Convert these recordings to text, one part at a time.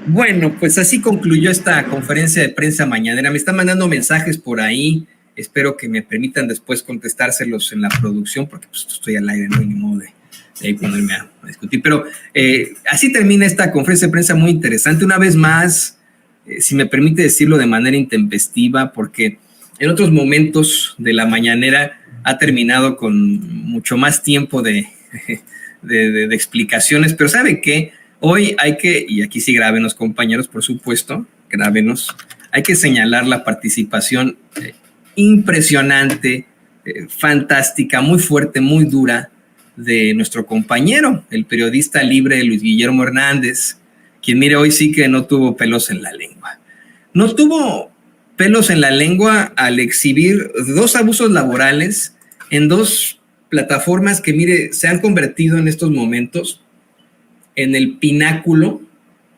Bueno, pues así concluyó esta conferencia de prensa mañanera. Me están mandando mensajes por ahí. Espero que me permitan después contestárselos en la producción, porque pues, estoy al aire, no hay ni modo de ponerme a discutir. Pero así termina esta conferencia de prensa muy interesante. Una vez más, si me permite decirlo de manera intempestiva, porque en otros momentos de la mañanera ha terminado con mucho más tiempo de explicaciones, pero ¿sabe qué? Hoy hay que, y aquí sí grábenos compañeros, por supuesto, grábenos, hay que señalar la participación impresionante, fantástica, muy fuerte, muy dura de nuestro compañero, el periodista libre Luis Guillermo Hernández, quien mire, hoy sí que no tuvo pelos en la lengua. No tuvo pelos en la lengua al exhibir dos abusos laborales en dos plataformas que, mire, se han convertido en estos momentos en el pináculo,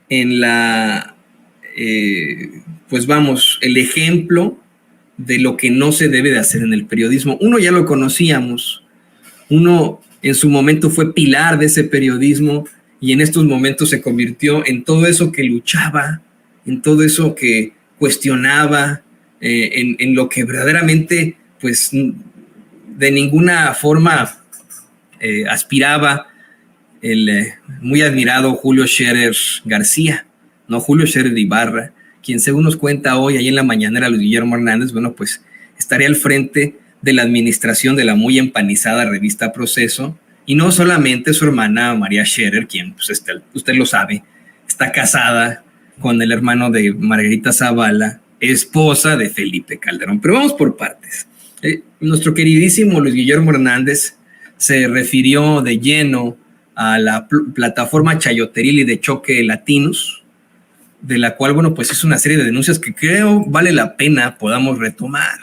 en la, pues vamos, el ejemplo de lo que no se debe de hacer en el periodismo. Uno ya lo conocíamos, uno en su momento fue pilar de ese periodismo y en estos momentos se convirtió en todo eso que luchaba, en todo eso que cuestionaba, en lo que verdaderamente, pues, de ninguna forma aspiraba el muy admirado Julio Scherer García, no Julio Scherer Ibarra, quien según nos cuenta hoy, ahí en la mañanera, Luis Guillermo Hernández, bueno, pues estaría al frente de la administración de la muy empanizada revista Proceso, y no solamente su hermana María Scherer, quien, pues usted lo sabe, está casada con el hermano de Margarita Zavala, esposa de Felipe Calderón. Pero vamos por partes. Nuestro queridísimo Luis Guillermo Hernández se refirió de lleno a la plataforma chayoteril y de choque Latinos, de la cual, bueno, pues es una serie de denuncias que creo vale la pena podamos retomar,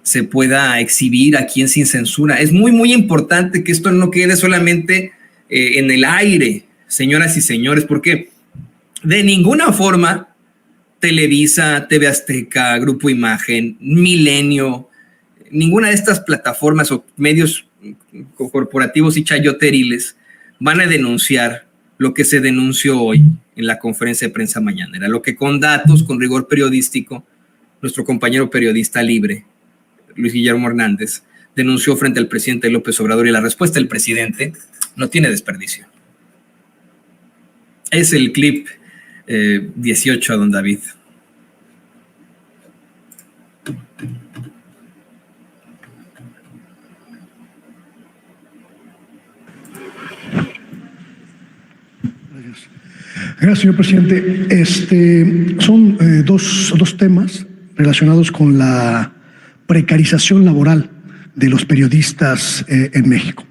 se pueda exhibir aquí en Sin Censura. Es muy, muy importante que esto no quede solamente en el aire, señoras y señores, porque de ninguna forma Televisa, TV Azteca, Grupo Imagen, Milenio, ninguna de estas plataformas o medios corporativos y chayoteriles van a denunciar lo que se denunció hoy en la conferencia de prensa mañanera, lo que con datos, con rigor periodístico, nuestro compañero periodista libre, Luis Guillermo Hernández, denunció frente al presidente López Obrador, y la respuesta del presidente no tiene desperdicio. Es el clip 18 a don David. Gracias, señor presidente. Son dos temas relacionados con la precarización laboral de los periodistas en México.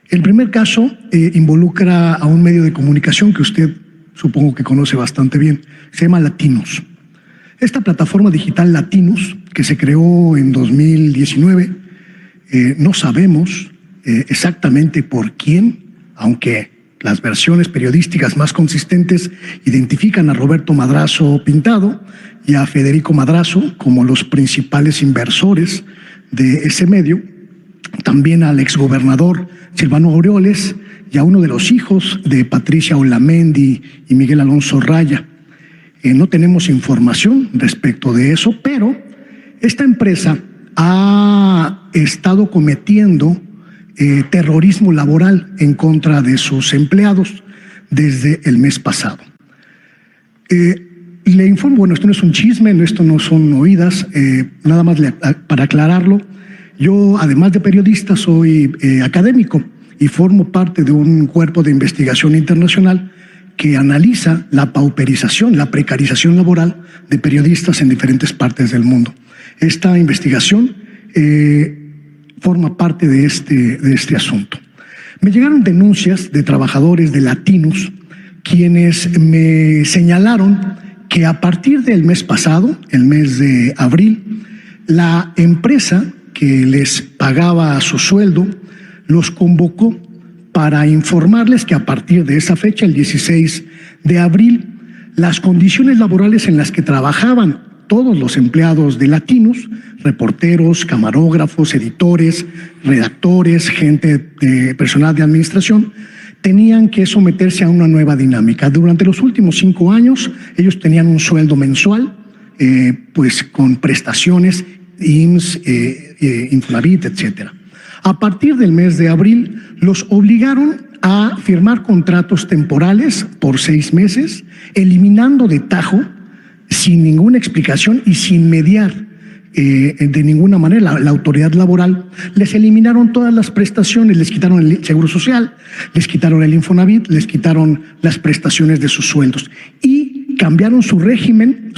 El primer caso involucra a un medio de comunicación que usted supongo que conoce bastante bien, se llama Latinos. Esta plataforma digital Latinos, que se creó en 2019, no sabemos exactamente por quién, aunque las versiones periodísticas más consistentes identifican a Roberto Madrazo Pintado y a Federico Madrazo como los principales inversores de ese medio, también al exgobernador Silvano Aureoles y a uno de los hijos de Patricia Olamendi y Miguel Alonso Raya. No tenemos información respecto de eso, pero esta empresa ha estado cometiendo terrorismo laboral en contra de sus empleados desde el mes pasado. Le informo, bueno, esto no es un chisme, esto no son oídas, nada más para aclararlo. Yo, además de periodista, soy académico y formo parte de un cuerpo de investigación internacional que analiza la pauperización, la precarización laboral de periodistas en diferentes partes del mundo. Esta investigación forma parte de este asunto. Me llegaron denuncias de trabajadores de Latinos quienes me señalaron que a partir del mes pasado, el mes de abril, la empresa que les pagaba su sueldo los convocó para informarles que a partir de esa fecha, el 16 de abril, las condiciones laborales en las que trabajaban todos los empleados de Latinos, reporteros, camarógrafos, editores, redactores, gente de personal de administración, tenían que someterse a una nueva dinámica. Durante los últimos 5 años, ellos tenían un sueldo mensual, pues con prestaciones, IMSS, Infonavit, etcétera. A partir del mes de abril, los obligaron a firmar contratos temporales por 6 meses, eliminando de tajo, sin ninguna explicación y sin mediar de ninguna manera la autoridad laboral. Les eliminaron todas las prestaciones, les quitaron el Seguro Social, les quitaron el Infonavit, les quitaron las prestaciones de sus sueldos y cambiaron su régimen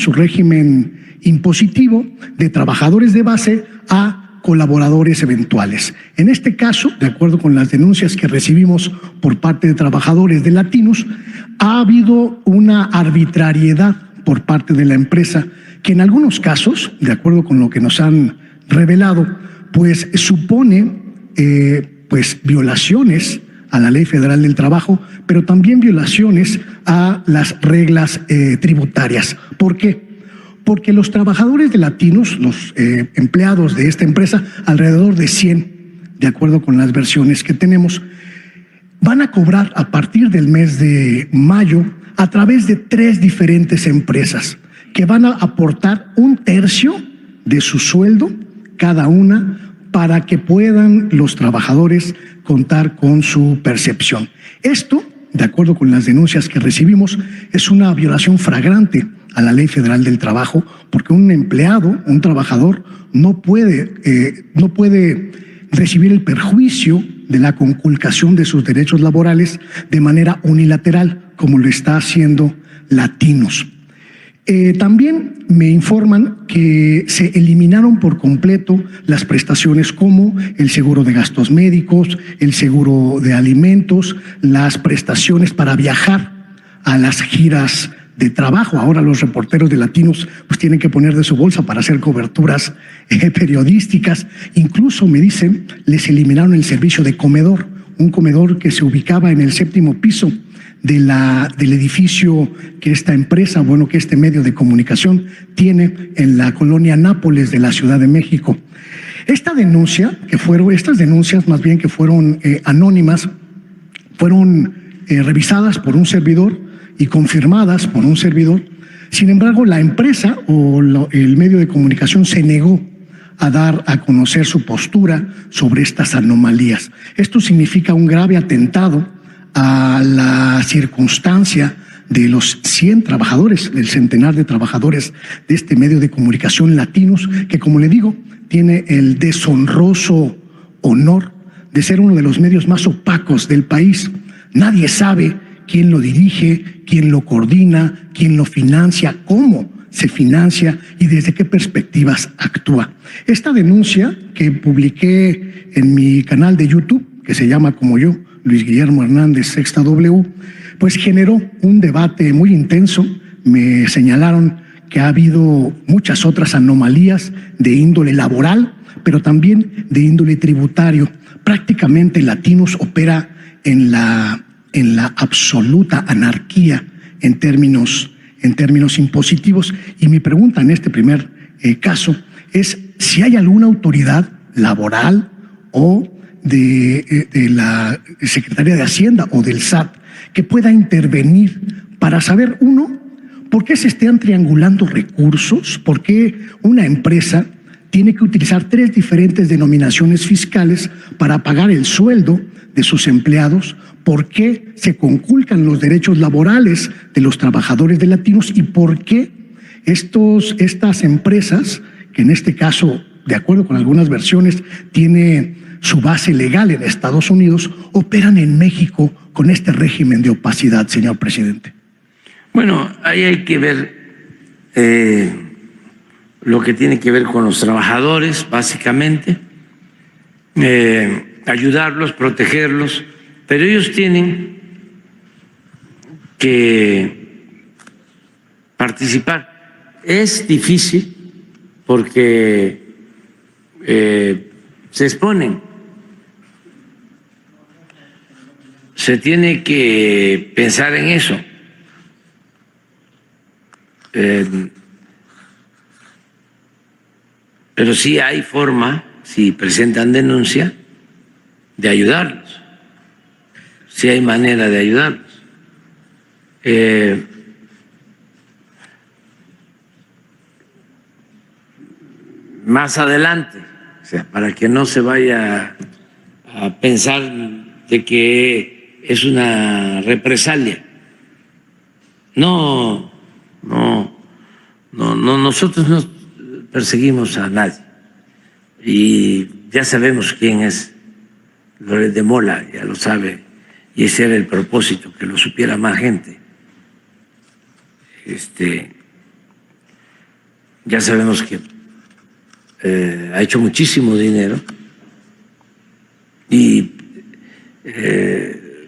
impositivo de trabajadores de base a colaboradores eventuales. En este caso, de acuerdo con las denuncias que recibimos por parte de trabajadores de Latinos, ha habido una arbitrariedad por parte de la empresa que en algunos casos, de acuerdo con lo que nos han revelado, pues supone pues violaciones a la Ley Federal del Trabajo, pero también violaciones a las reglas tributarias. ¿Por qué? Porque los trabajadores de Latinos, los empleados de esta empresa, alrededor de 100, de acuerdo con las versiones que tenemos, van a cobrar a partir del mes de mayo a través de 3 diferentes empresas que van a aportar 1/3 de su sueldo cada una para que puedan los trabajadores contar con su percepción. Esto, de acuerdo con las denuncias que recibimos, es una violación flagrante a la Ley Federal del Trabajo, porque un empleado, un trabajador, no puede recibir el perjuicio de la conculcación de sus derechos laborales de manera unilateral, como lo está haciendo Latinos. También me informan que se eliminaron por completo las prestaciones como el seguro de gastos médicos, el seguro de alimentos, las prestaciones para viajar a las giras de trabajo. Ahora los reporteros de Latinos pues tienen que poner de su bolsa para hacer coberturas periodísticas. Incluso me dicen, les eliminaron el servicio de comedor, un comedor que se ubicaba en el 7º piso del edificio que esta empresa, que este medio de comunicación tiene en la colonia Nápoles de la Ciudad de México. Estas denuncias más bien que fueron anónimas, fueron revisadas por un servidor y confirmadas por un servidor. Sin embargo, la empresa o el medio de comunicación se negó a dar a conocer su postura sobre estas anomalías. Esto significa un grave atentado a la circunstancia de los 100 trabajadores, del centenar de trabajadores de este medio de comunicación Latinos, que, como le digo, tiene el deshonroso honor de ser uno de los medios más opacos del país. Nadie sabe quién lo dirige, quién lo coordina, quién lo financia, cómo se financia y desde qué perspectivas actúa. Esta denuncia que publiqué en mi canal de YouTube, que se llama como yo, Luis Guillermo Hernández, Sexta W, pues generó un debate muy intenso. Me señalaron que ha habido muchas otras anomalías de índole laboral, pero también de índole tributario. Prácticamente Latinos opera en la absoluta anarquía en términos impositivos. Y mi pregunta en este primer caso es si hay alguna autoridad laboral o de la Secretaría de Hacienda o del SAT que pueda intervenir para saber, uno, por qué se están triangulando recursos, por qué una empresa tiene que utilizar 3 diferentes denominaciones fiscales para pagar el sueldo de sus empleados, por qué se conculcan los derechos laborales de los trabajadores de Latinos y por qué estas empresas, que en este caso, de acuerdo con algunas versiones, tiene su base legal en Estados Unidos, operan en México con este régimen de opacidad, señor presidente. Bueno, ahí hay que ver lo que tiene que ver con los trabajadores, básicamente, ayudarlos, protegerlos, pero ellos tienen que participar. Es difícil porque se exponen. Se tiene que pensar en eso. Pero sí hay forma, si presentan denuncia, de ayudarlos. si hay manera de ayudarlos. Más adelante, o sea, para que no se vaya a pensar de que es una represalia. No, nosotros no perseguimos a nadie y ya sabemos quién es Loret de Mola, ya lo sabe, y ese era el propósito, que lo supiera más gente. Ya sabemos que ha hecho muchísimo dinero y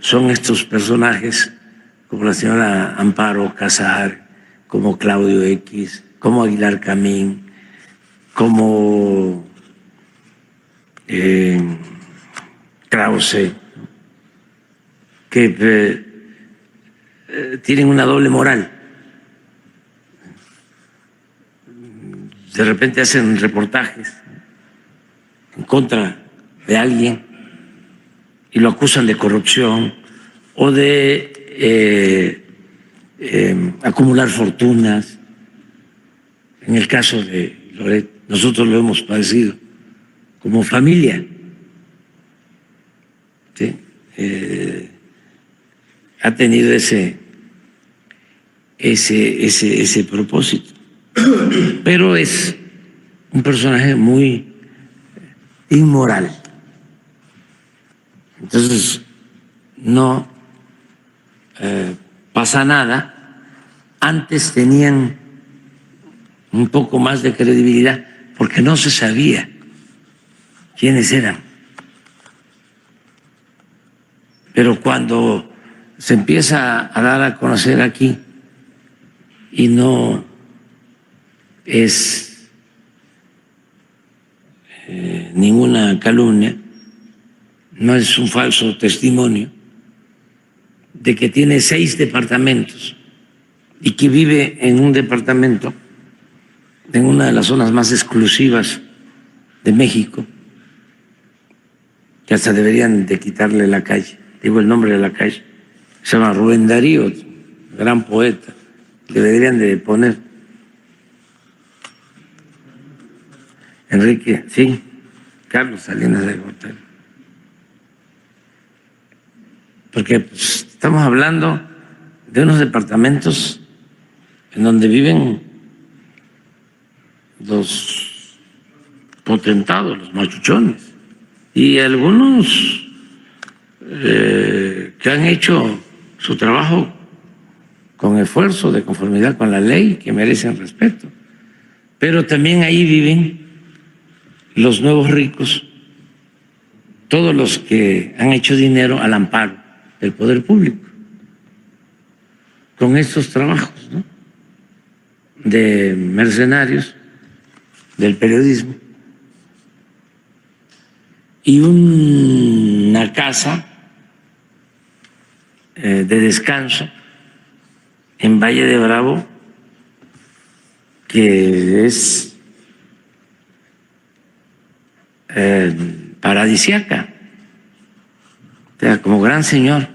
son estos personajes como la señora Amparo Casar, como Claudio X, como Aguilar Camín, como Krause, que tienen una doble moral. De repente hacen reportajes en contra de alguien y lo acusan de corrupción o de acumular fortunas. En el caso de Loret, nosotros lo hemos padecido como familia, ¿sí? Ha tenido ese propósito, pero es un personaje muy inmoral. Entonces no pasa nada. Antes tenían un poco más de credibilidad porque no se sabía quiénes eran. Pero cuando se empieza a dar a conocer aquí y no es ninguna calumnia, no es un falso testimonio de que tiene 6 departamentos y que vive en un departamento en una de las zonas más exclusivas de México, que hasta deberían de quitarle la calle, digo el nombre de la calle, se llama Rubén Darío, gran poeta, le deberían de poner Enrique, sí, Carlos Salinas de Gortari. Porque pues, estamos hablando de unos departamentos en donde viven los potentados, los machuchones, y algunos que han hecho su trabajo con esfuerzo, de conformidad con la ley, que merecen respeto. Pero también ahí viven los nuevos ricos, todos los que han hecho dinero al amparo del poder público, con estos trabajos, ¿no?, de mercenarios del periodismo. Y una casa de descanso en Valle de Bravo que es paradisiaca, o sea, como Gran Señor,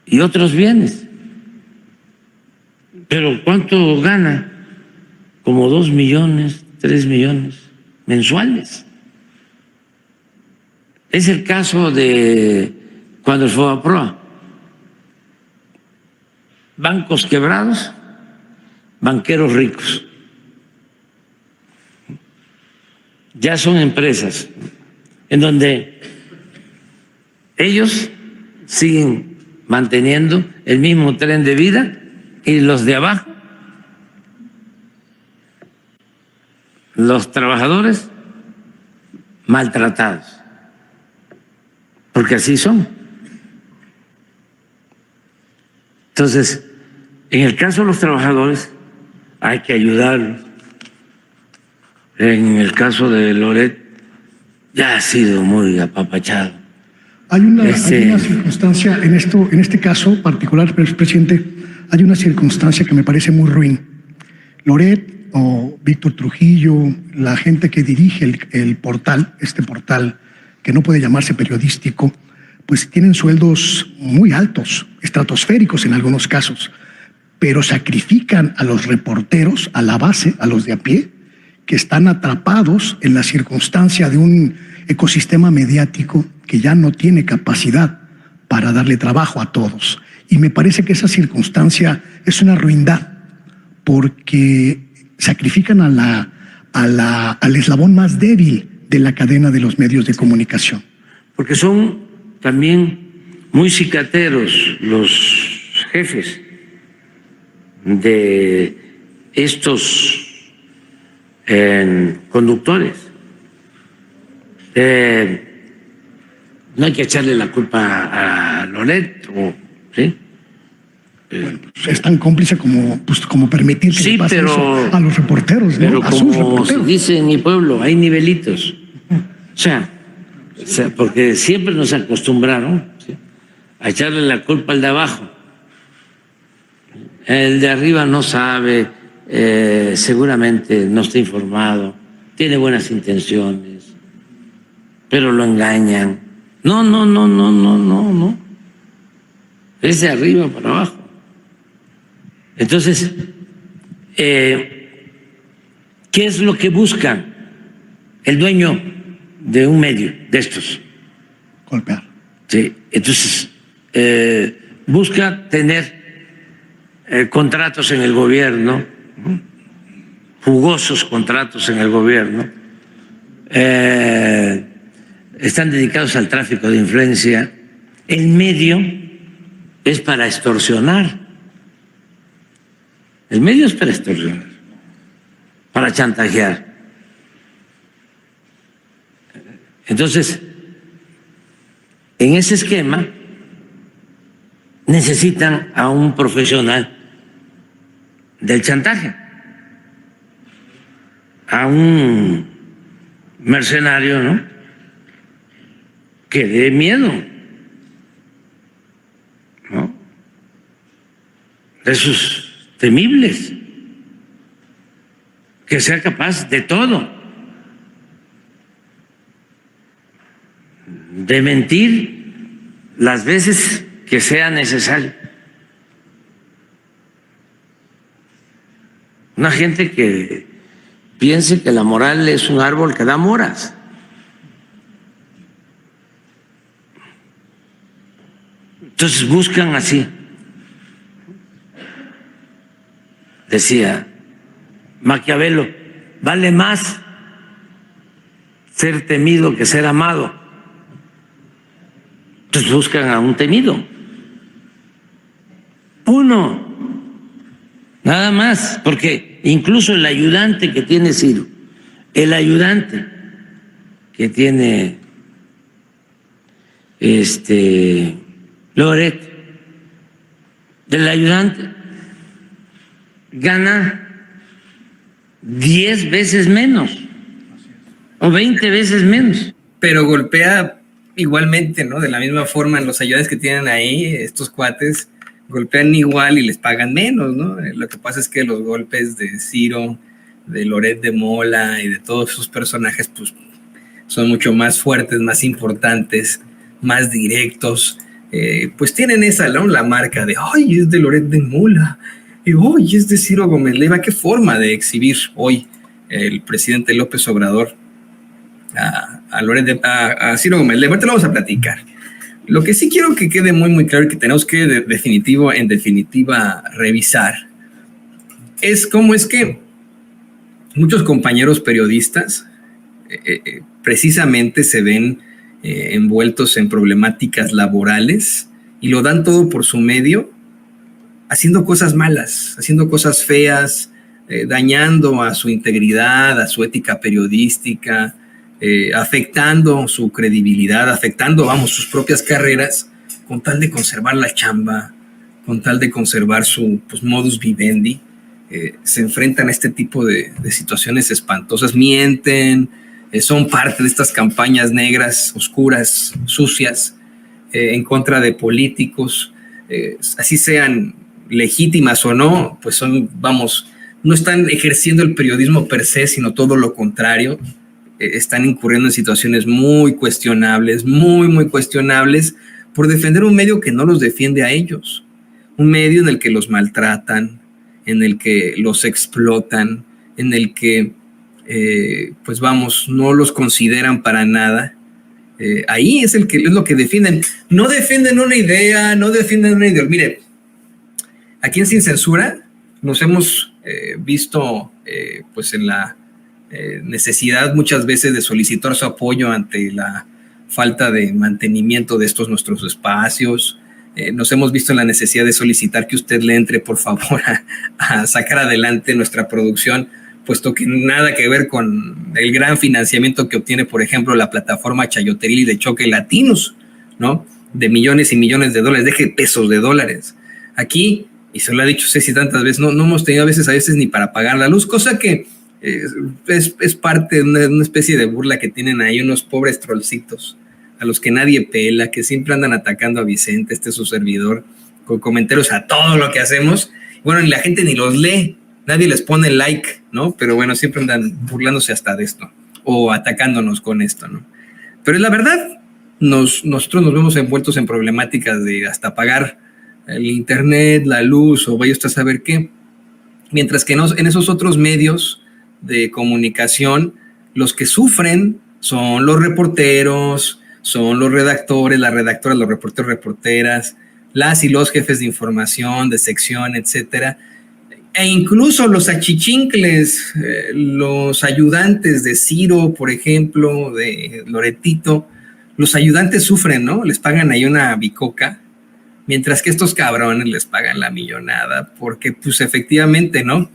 y otros bienes. Pero ¿cuánto gana? Como 2 millones, 3 millones mensuales. Es el caso de cuando el FOBAPROA, bancos quebrados, banqueros ricos. Ya son empresas en donde ellos siguen manteniendo el mismo tren de vida y los de abajo, los trabajadores, maltratados, porque así son. Entonces, en el caso de los trabajadores hay que ayudarlos. En el caso de Loret ya ha sido muy apapachado. Hay una circunstancia en este caso particular, presidente, hay una circunstancia que me parece muy ruin. Loret o Víctor Trujillo, la gente que dirige el portal, este portal que no puede llamarse periodístico, pues tienen sueldos muy altos, estratosféricos en algunos casos, pero sacrifican a los reporteros, a la base, a los de a pie, que están atrapados en la circunstancia de un ecosistema mediático que ya no tiene capacidad para darle trabajo a todos. Y me parece que esa circunstancia es una ruindad, porque sacrifican al eslabón más débil de la cadena de los medios de comunicación. Porque son también muy cicateros los jefes de estos conductores. No hay que echarle la culpa a Loret, ¿sí? Bueno, pues es tan cómplice como permitir que sí, le pase pero, eso a los reporteros, ¿no? Pero a sus como reporteros. se dice en mi pueblo, hay nivelitos. O sea, porque siempre nos acostumbraron, ¿sí?, a echarle la culpa al de abajo. El de arriba no sabe, seguramente no está informado, tiene buenas intenciones, pero lo engañan. No. Es de arriba para abajo. Entonces, ¿qué es lo que busca el dueño de un medio de estos? Golpear. Sí, entonces busca tener contratos en el gobierno, jugosos contratos en el gobierno, están dedicados al tráfico de influencia. El medio es para extorsionar. El medio es para extorsionar, para chantajear. Entonces, en ese esquema necesitan a un profesional del chantaje, a un mercenario, ¿no?, que dé miedo, ¿no?, de esos temibles, que sea capaz de todo, de mentir las veces que sea necesario. Una gente que piense que la moral es un árbol que da moras. Entonces buscan así. Decía Maquiavelo, vale más ser temido que ser amado. Entonces buscan a un temido. Uno, nada más, porque incluso el ayudante que tiene Ciro, el ayudante que tiene Loret, del ayudante gana 10 veces menos o 20 veces menos. Pero golpea igualmente, ¿no? De la misma forma, los ayudantes que tienen ahí, estos cuates, golpean igual y les pagan menos, ¿no? Lo que pasa es que los golpes de Ciro, de Loret de Mola y de todos sus personajes, pues son mucho más fuertes, más importantes, más directos. Pues tienen esa, ¿no?, la marca de, ¡ay, es de Loret de Mola! Y ¡ay, es de Ciro Gómez Leiva! Qué forma de exhibir hoy el presidente López Obrador a Ciro Gómez Leiva. Ahorita lo vamos a platicar. Lo que sí quiero que quede muy, muy claro y que tenemos que en definitiva revisar es cómo es que muchos compañeros periodistas precisamente se ven envueltos en problemáticas laborales y lo dan todo por su medio, haciendo cosas malas, haciendo cosas feas, dañando a su integridad, a su ética periodística, afectando su credibilidad, afectando, sus propias carreras, con tal de conservar la chamba, con tal de conservar su modus vivendi. Se enfrentan a este tipo de situaciones espantosas, mienten, son parte de estas campañas negras, oscuras, sucias, en contra de políticos, así sean legítimas o no, pues no están ejerciendo el periodismo per se, sino todo lo contrario. Están incurriendo en situaciones muy cuestionables, muy, muy cuestionables, por defender un medio que no los defiende a ellos, un medio en el que los maltratan, en el que los explotan, en el que, pues vamos, no los consideran para nada. Ahí es lo que defienden. No defienden una idea, no defienden una ideología. Mire, aquí en Sin Censura nos hemos visto pues en la necesidad muchas veces de solicitar su apoyo ante la falta de mantenimiento de estos nuestros espacios. Nos hemos visto en la necesidad de solicitar que usted le entre, por favor, a sacar adelante nuestra producción, puesto que nada que ver con el gran financiamiento que obtiene, por ejemplo, la plataforma Chayoteril de Choque Latinos, ¿no? De millones y millones de dólares, deje pesos de dólares. Aquí, y se lo ha dicho Ceci tantas veces, no hemos tenido a veces ni para pagar la luz, cosa que es parte de una especie de burla que tienen ahí unos pobres trollcitos a los que nadie pela, que siempre andan atacando a Vicente, su servidor, con comentarios a todo lo que hacemos. Bueno, ni la gente ni los lee, nadie les pone like, ¿no? Pero bueno, siempre andan burlándose hasta de esto, o atacándonos con esto, ¿no? Pero es la verdad, nosotros nos vemos envueltos en problemáticas de hasta pagar el internet, la luz, o vaya usted a saber qué, mientras que en esos otros medios de comunicación, los que sufren son los reporteros, son los redactores, las redactoras, los reporteros, reporteras, las y los jefes de información, de sección, etcétera, e incluso los achichincles, los ayudantes de Ciro, por ejemplo, de Loretito, los ayudantes sufren, ¿no? Les pagan ahí una bicoca, mientras que estos cabrones les pagan la millonada, porque pues efectivamente, ¿no?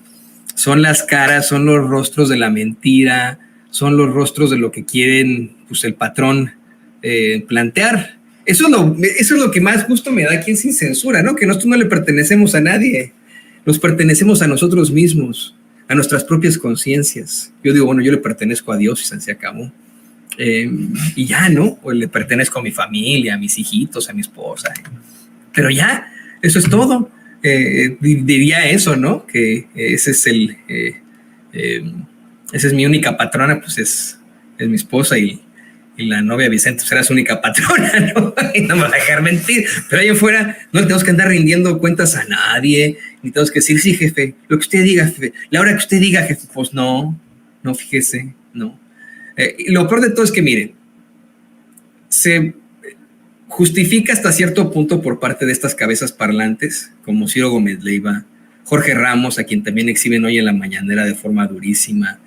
Son las caras, son los rostros de la mentira, son los rostros de lo que quieren, pues el patrón plantear. Eso es lo que más gusto me da aquí en Sin Censura, ¿no? Que nosotros no le pertenecemos a nadie, nos pertenecemos a nosotros mismos, a nuestras propias conciencias. Yo digo, bueno, yo le pertenezco a Dios y se acabó. Y ya, ¿no? O le pertenezco a mi familia, a mis hijitos, a mi esposa. Pero ya, eso es todo. Diría eso, ¿no? Que esa es mi única patrona, pues es mi esposa y la novia Vicente será su única patrona, ¿no? Y no me va a dejar mentir. Pero allá afuera no tenemos que andar rindiendo cuentas a nadie, ni tenemos que decir, sí, jefe, lo que usted diga, jefe, la hora que usted diga, jefe, pues no, fíjese, no. Y lo peor de todo es que, mire, se justifica hasta cierto punto por parte de estas cabezas parlantes, como Ciro Gómez Leiva, Jorge Ramos, a quien también exhiben hoy en la mañanera de forma durísima,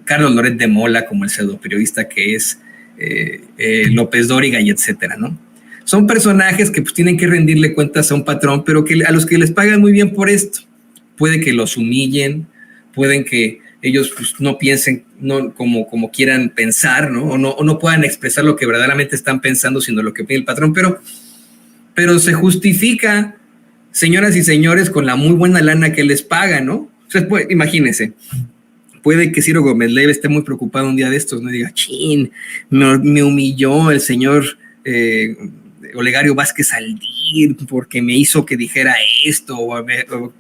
Carlos Loret de Mola, como el pseudoperiodista que es, López Dóriga y etcétera, ¿no? Son personajes que pues tienen que rendirle cuentas a un patrón, pero que a los que les pagan muy bien por esto. Puede que los humillen, pueden que ellos pues, no piensen no, como quieran pensar, ¿no? O no puedan expresar lo que verdaderamente están pensando, sino lo que pide el patrón, pero se justifica, señoras y señores, con la muy buena lana que les pagan, ¿no? O sea, imagínense, puede que Ciro Gómez Leiva esté muy preocupado un día de estos, ¿no? Y diga, chin, me humilló el señor Olegario Vázquez Aldir porque me hizo que dijera esto, o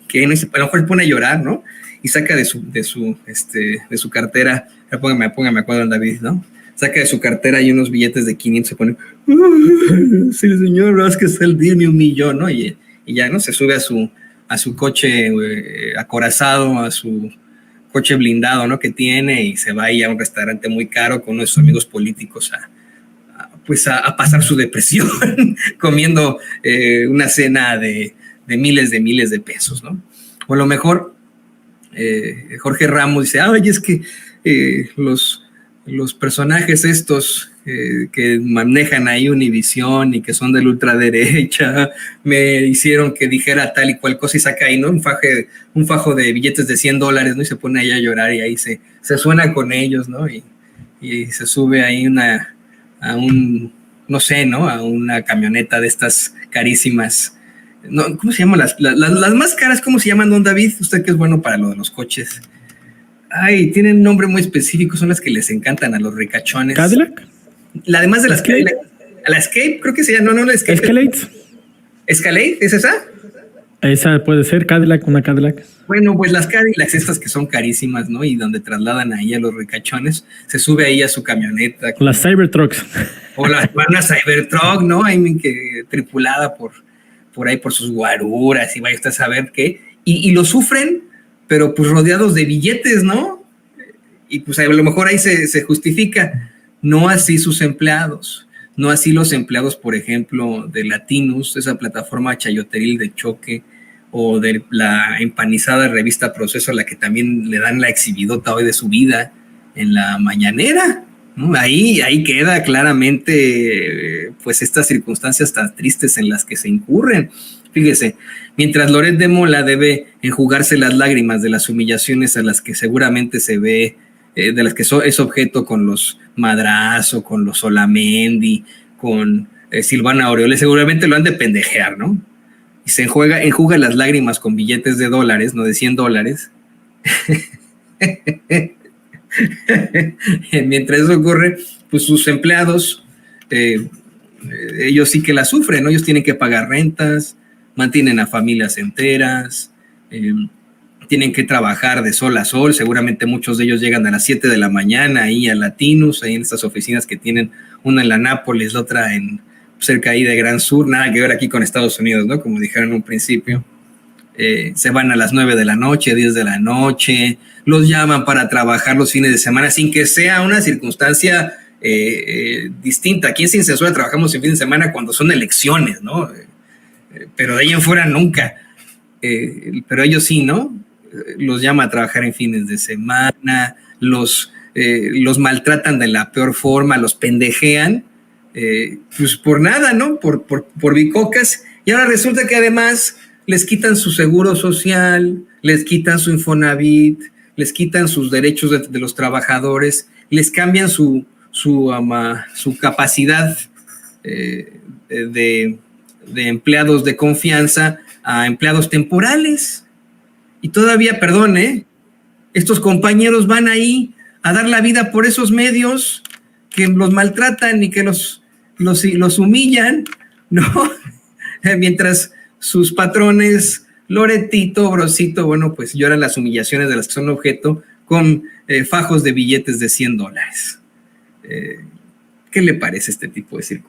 que no, a lo mejor pone a llorar, ¿no? Y saca de su cartera, póngame acuerdo, David, ¿no? Saca de su cartera y unos billetes de 500, se pone, sí, el señor Vázquez Aldir me humilló, ¿no? Y ya, ¿no? Se sube a su coche acorazado, a su coche blindado, ¿no? Que tiene, y se va ahí a un restaurante muy caro con uno de sus amigos políticos a pasar su depresión comiendo una cena de miles de pesos, ¿no? O a lo mejor Jorge Ramos dice, ay, es que los personajes estos que manejan ahí Univisión y que son de la ultraderecha me hicieron que dijera tal y cual cosa, y saca ahí, ¿no? Un fajo de billetes de $100, ¿no? Y se pone ahí a llorar y ahí se suena con ellos, ¿no? Y se sube ahí a una camioneta de estas carísimas. No, ¿cómo se llaman las más caras? ¿Cómo se llaman, don David? Usted que es bueno para lo de los coches. Ay, tienen un nombre muy específico, son las que les encantan a los ricachones. ¿Cadillac? Además de las Cadillac. La Escape, creo que se llama, no, la Escape. Escalade. ¿Escalade? ¿Es esa? Esa puede ser Cadillac, una Cadillac. Bueno, pues las Cadillacs estas que son carísimas, ¿no? Y donde trasladan ahí a los ricachones, se sube ahí a su camioneta. Las Cybertrucks. O una Cybertruck, ¿no? Ahí que tripulada por ahí por sus guaruras y vaya usted a saber qué. Y lo sufren, pero pues rodeados de billetes, ¿no? Y pues a lo mejor ahí se justifica. No así sus empleados. No así los empleados, por ejemplo, de Latinus, esa plataforma chayoteril de choque, o de la empanizada revista Proceso, a la que también le dan la exhibidota hoy de su vida en la mañanera, ¿no? Ahí queda claramente pues estas circunstancias tan tristes en las que se incurren. Fíjese, mientras Loret de Mola debe enjugarse las lágrimas de las humillaciones a las que seguramente se ve, de las que es objeto con los Madrazo, con los Solamendi, con Silvana Aureoles, seguramente lo han de pendejear, ¿no? Y se enjuga las lágrimas con billetes de dólares, no de $100. Mientras eso ocurre, pues sus empleados, ellos sí que la sufren, ¿no? Ellos tienen que pagar rentas, mantienen a familias enteras, tienen que trabajar de sol a sol. Seguramente muchos de ellos llegan a las 7 de la mañana ahí a Latinus, ahí en estas oficinas que tienen, una en la Nápoles, la otra cerca ahí de Gran Sur, nada que ver aquí con Estados Unidos, ¿no? Como dijeron en un principio. Se van a las 9 de la noche, 10 de la noche, los llaman para trabajar los fines de semana sin que sea una circunstancia distinta. Aquí en Sin Censura trabajamos en fin de semana cuando son elecciones, ¿no? Pero de ahí en fuera nunca. Pero ellos sí, ¿no? Los llama a trabajar en fines de semana, los maltratan de la peor forma, los pendejean, pues por nada, ¿no? Por bicocas. Y ahora resulta que además les quitan su seguro social, les quitan su Infonavit, les quitan sus derechos de los trabajadores, les cambian su capacidad de empleados de confianza a empleados temporales. Y todavía, perdón, estos compañeros van ahí a dar la vida por esos medios que los maltratan y que los humillan, ¿no? Mientras sus patrones, Loretito, Brosito, bueno, pues lloran las humillaciones de las que son objeto con fajos de billetes de $100. ¿Qué le parece este tipo de circunstancias?